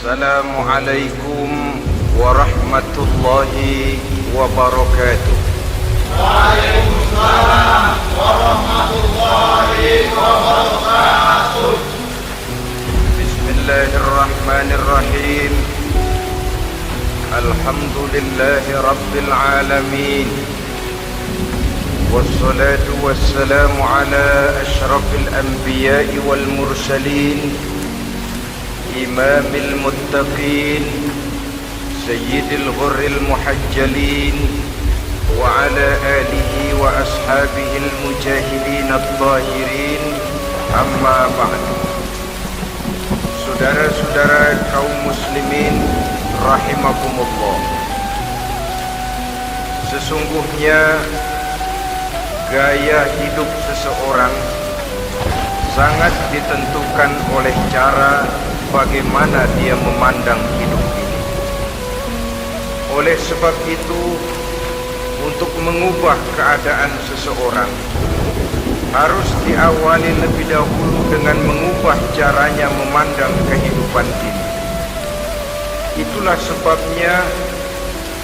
Assalamualaikum warahmatullahi wabarakatuh. Waalaikumsalam warahmatullahi wabarakatuh. Bismillahirrahmanirrahim. Alhamdulillahi rabbil alamin. Wassalatu wassalamu ala ashrafil anbiya'i wal mursalin, imamil muttaqin, sayyidil ghurril muhajjalin, wa ala alihi wa ashabihil mujahidin at-tahirin, amma ba'du. Saudara-saudara kaum muslimin rahimakumullah, sesungguhnya gaya hidup seseorang sangat ditentukan oleh cara bagaimana dia memandang hidup ini. Oleh sebab itu, untuk mengubah keadaan seseorang harus diawali lebih dahulu dengan mengubah caranya memandang kehidupan ini. Itulah sebabnya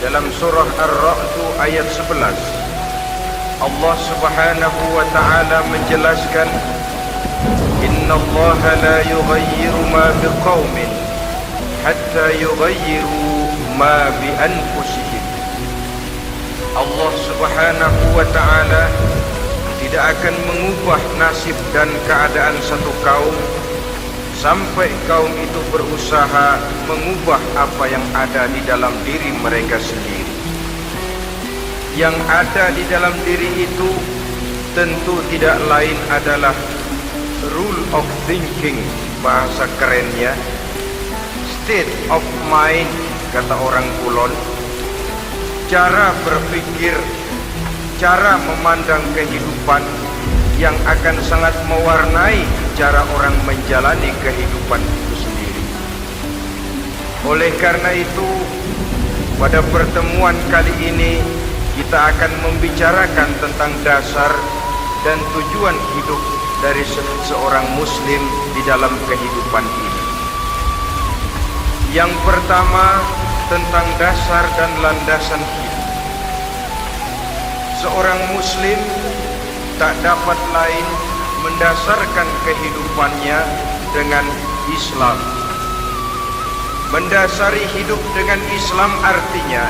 dalam surah Ar-Ra'd ayat 11 Allah Subhanahu wa ta'ala menjelaskan, Innallaha la yughayyiru ma biqaumin hatta yughayyiru ma bi anfusihim. Allah Subhanahu wa ta'ala tidak akan mengubah nasib dan keadaan satu kaum sampai kaum itu berusaha mengubah apa yang ada di dalam diri mereka sendiri. Yang ada di dalam diri itu tentu tidak lain adalah rule of thinking, bahasa kerennya state of mind, kata orang Kulon. Cara berpikir, cara memandang kehidupan yang akan sangat mewarnai cara orang menjalani kehidupan itu sendiri. Oleh karena itu, pada pertemuan kali ini kita akan membicarakan tentang dasar dan tujuan hidup dari seorang muslim di dalam kehidupan ini. Yang pertama, tentang dasar dan landasan hidup. Seorang muslim tak dapat lain mendasarkan kehidupannya dengan Islam. Mendasari hidup dengan Islam artinya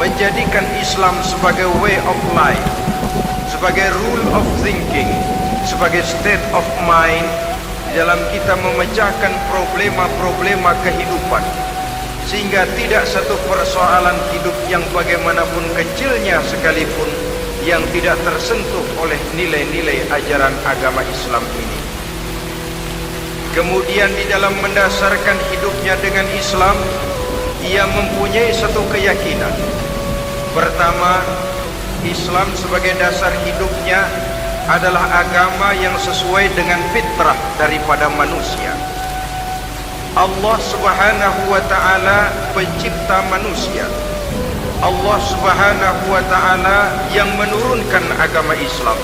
menjadikan Islam sebagai way of life, sebagai rule of thinking, sebagai state of mind dalam kita memecahkan problema-problema kehidupan, sehingga tidak satu persoalan hidup yang bagaimanapun kecilnya sekalipun yang tidak tersentuh oleh nilai-nilai ajaran agama Islam ini. Kemudian di dalam mendasarkan hidupnya dengan Islam, ia mempunyai satu keyakinan. Pertama, Islam sebagai dasar hidupnya adalah agama yang sesuai dengan fitrah daripada manusia. Allah Subhanahu wa ta'ala pencipta manusia. Allah Subhanahu wa ta'ala yang menurunkan agama Islam.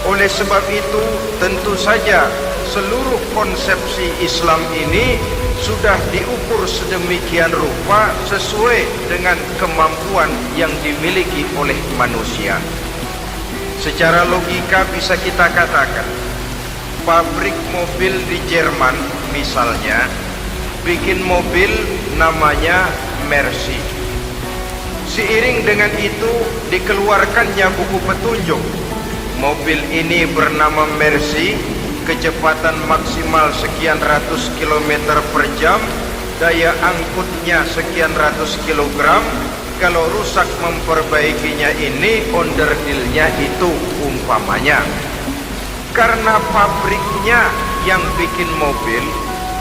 Oleh sebab itu, tentu saja seluruh konsepsi Islam ini sudah diukur sedemikian rupa sesuai dengan kemampuan yang dimiliki oleh manusia. Secara logika bisa kita katakan, pabrik mobil di Jerman misalnya bikin mobil namanya Mercy. Seiring dengan itu dikeluarkannya buku petunjuk. Mobil ini bernama Mercy, kecepatan maksimal sekian ratus kilometer per jam, daya angkutnya sekian ratus kilogram. Kalau rusak memperbaikinya ini, onderdilnya itu umpamanya. Karena pabriknya yang bikin mobil,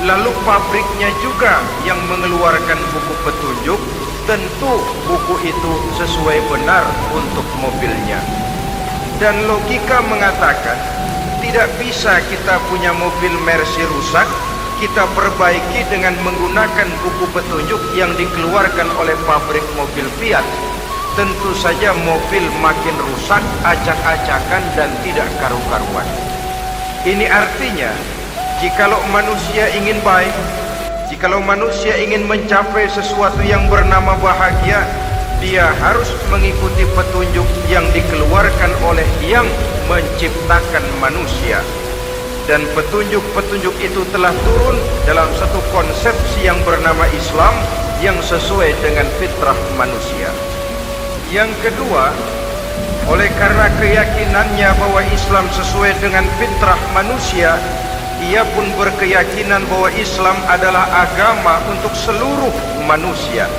lalu pabriknya juga yang mengeluarkan buku petunjuk, tentu buku itu sesuai benar untuk mobilnya. Dan logika mengatakan, tidak bisa kita punya mobil Mercy rusak, kita perbaiki dengan menggunakan buku petunjuk yang dikeluarkan oleh pabrik mobil Fiat. Tentu saja mobil makin rusak, acak-acakan dan tidak karu-karuan. Ini artinya, jikalau manusia ingin baik, jikalau manusia ingin mencapai sesuatu yang bernama bahagia, dia harus mengikuti petunjuk yang dikeluarkan oleh yang menciptakan manusia. Dan petunjuk-petunjuk itu telah turun dalam satu konsepsi yang bernama Islam yang sesuai dengan fitrah manusia. Yang kedua, oleh karena keyakinannya bahwa Islam sesuai dengan fitrah manusia, ia pun berkeyakinan bahwa Islam adalah agama untuk seluruh manusia,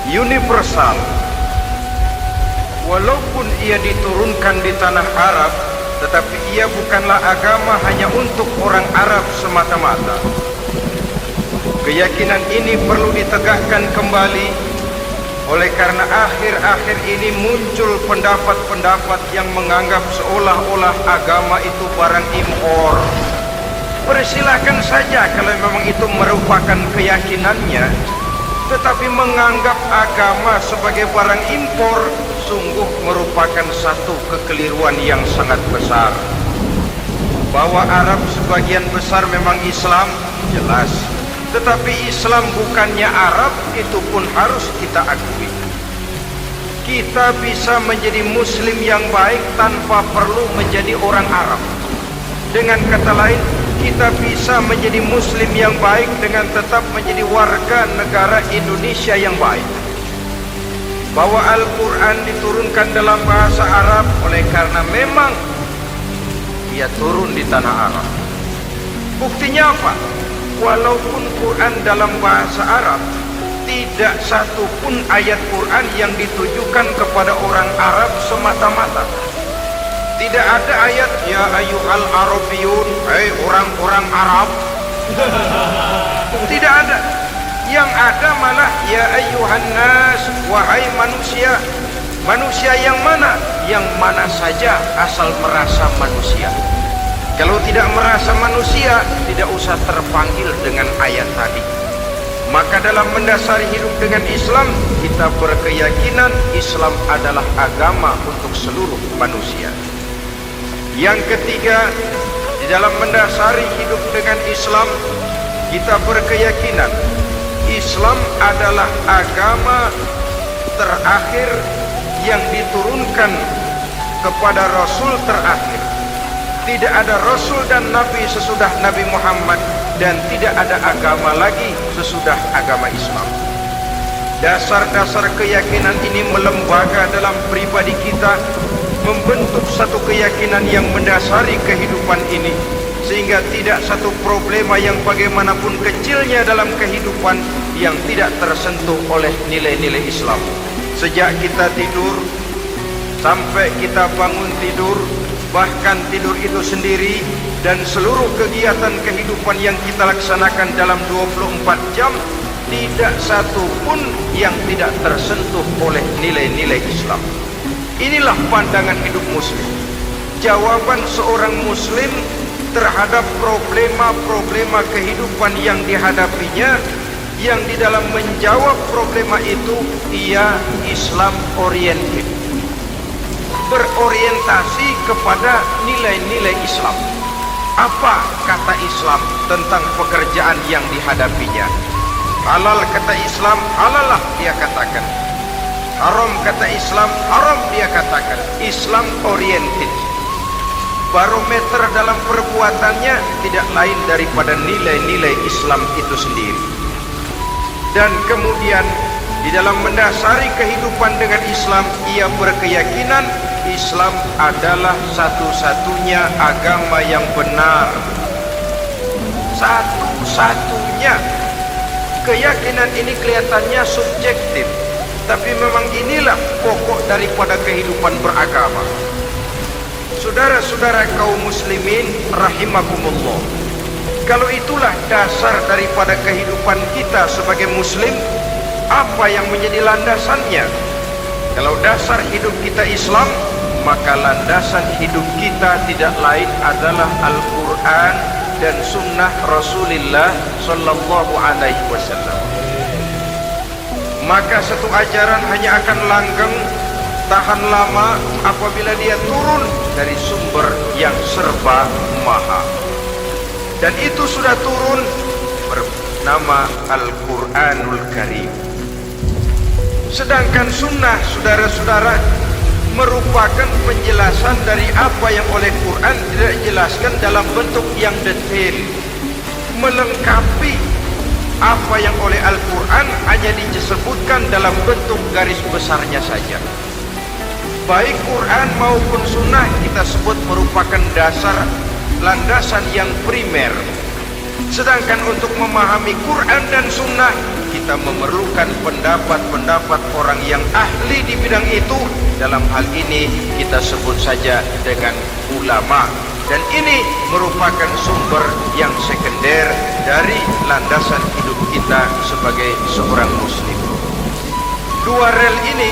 universal. Walaupun ia diturunkan di tanah Arab, tetapi ia bukanlah agama hanya untuk orang Arab semata-mata. Keyakinan ini perlu ditegakkan kembali, oleh karena akhir-akhir ini muncul pendapat-pendapat yang menganggap seolah-olah agama itu barang impor. Persilakan saja kalau memang itu merupakan keyakinannya, tetapi menganggap agama sebagai barang impor sungguh merupakan satu kekeliruan yang sangat besar. Bahwa Arab sebagian besar memang Islam, jelas. Tetapi Islam bukannya Arab, itu pun harus kita akui. Kita bisa menjadi Muslim yang baik tanpa perlu menjadi orang Arab. Dengan kata lain, kita bisa menjadi Muslim yang baik dengan tetap menjadi warga negara Indonesia yang baik. Bahwa Al-Quran diturunkan dalam bahasa Arab oleh karena memang ia turun di tanah Arab. Buktinya apa? Walaupun Quran dalam bahasa Arab, tidak satu pun ayat Quran yang ditujukan kepada orang Arab semata-mata. Tidak ada ayat ya ayyuhal arabiyun, hai orang-orang Arab. Tidak ada. Yang ada malah ya ayyuhan nas, wahai manusia. Manusia yang mana? Yang mana saja asal merasa manusia. Kalau tidak merasa manusia, tidak usah terpanggil dengan ayat tadi. Maka dalam mendasari hidup dengan Islam, kita berkeyakinan Islam adalah agama untuk seluruh manusia. Yang ketiga, di dalam mendasari hidup dengan Islam, kita berkeyakinan Islam adalah agama terakhir yang diturunkan kepada Rasul terakhir. Tidak ada Rasul dan Nabi sesudah Nabi Muhammad, dan tidak ada agama lagi sesudah agama Islam. Dasar-dasar keyakinan ini melembaga dalam pribadi kita, membentuk satu keyakinan yang mendasari kehidupan ini, sehingga tidak satu problema yang bagaimanapun kecilnya dalam kehidupan yang tidak tersentuh oleh nilai-nilai Islam. Sejak kita tidur sampai kita bangun tidur, bahkan tidur itu sendiri, dan seluruh kegiatan kehidupan yang kita laksanakan dalam 24 jam, tidak satu pun yang tidak tersentuh oleh nilai-nilai Islam. Inilah pandangan hidup Muslim. Jawaban seorang Muslim terhadap problema-problema kehidupan yang dihadapinya, yang di dalam menjawab problema itu ia Islam oriented, berorientasi kepada nilai-nilai Islam. Apa kata Islam tentang pekerjaan yang dihadapinya? Halal kata Islam, halalah dia katakan. Haram kata Islam, haram dia katakan. Islam oriented. Barometer dalam perbuatannya tidak lain daripada nilai-nilai Islam itu sendiri. Dan kemudian di dalam mendasari kehidupan dengan Islam, ia berkeyakinan Islam adalah satu-satunya agama yang benar. Satu-satunya. Keyakinan ini kelihatannya subjektif, tapi memang inilah pokok daripada kehidupan beragama. Saudara-saudara kaum muslimin rahimakumullah, kalau itulah dasar daripada kehidupan kita sebagai muslim, apa yang menjadi landasannya? Kalau dasar hidup kita Islam, maka landasan hidup kita tidak lain adalah Al-Quran dan Sunnah Rasulullah Sallallahu Alaihi Wasallam. Maka satu ajaran hanya akan langgeng, tahan lama apabila dia turun dari sumber yang serba maha. Dan itu sudah turun bernama Al-Quranul Karim. Sedangkan sunnah, saudara-saudara, merupakan penjelasan dari apa yang oleh Quran tidak jelaskan dalam bentuk yang detail, melengkapi apa yang oleh Al-Quran hanya disebutkan dalam bentuk garis besarnya saja. Baik Quran maupun sunnah kita sebut merupakan dasar, landasan yang primer. Sedangkan untuk memahami Quran dan sunnah, kita memerlukan pendapat-pendapat orang yang ahli di bidang itu. Dalam hal ini kita sebut saja dengan ulama. Dan ini merupakan sumber yang sekunder dari landasan hidup kita sebagai seorang muslim. Dua rel ini,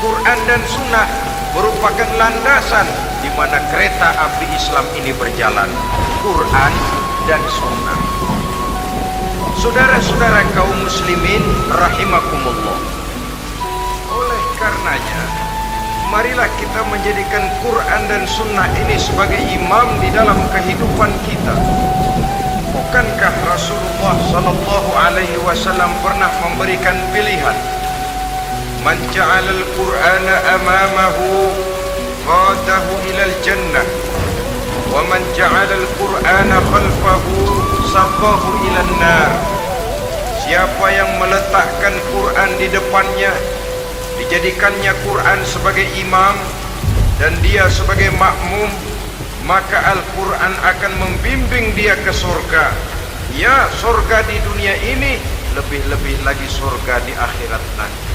Quran dan sunnah, merupakan landasan di mana kereta api Islam ini berjalan. Quran dan sunnah. Saudara-saudara kaum muslimin rahimakumullah, oleh karenanya marilah kita menjadikan Quran dan sunnah ini sebagai imam di dalam kehidupan kita. Bukankah Rasulullah sallallahu alaihi wasallam pernah memberikan pilihan, man ja'ala al-Qur'ana amamahu qadahu ilal jannah wa man ja'ala al-Qur'ana khalfahu saqahu ilan nar. Siapa yang meletakkan Quran di depannya, dijadikannya Quran sebagai imam dan dia sebagai makmum, maka Al-Quran akan membimbing dia ke surga. Ya, surga di dunia ini, lebih-lebih lagi surga di akhirat nanti.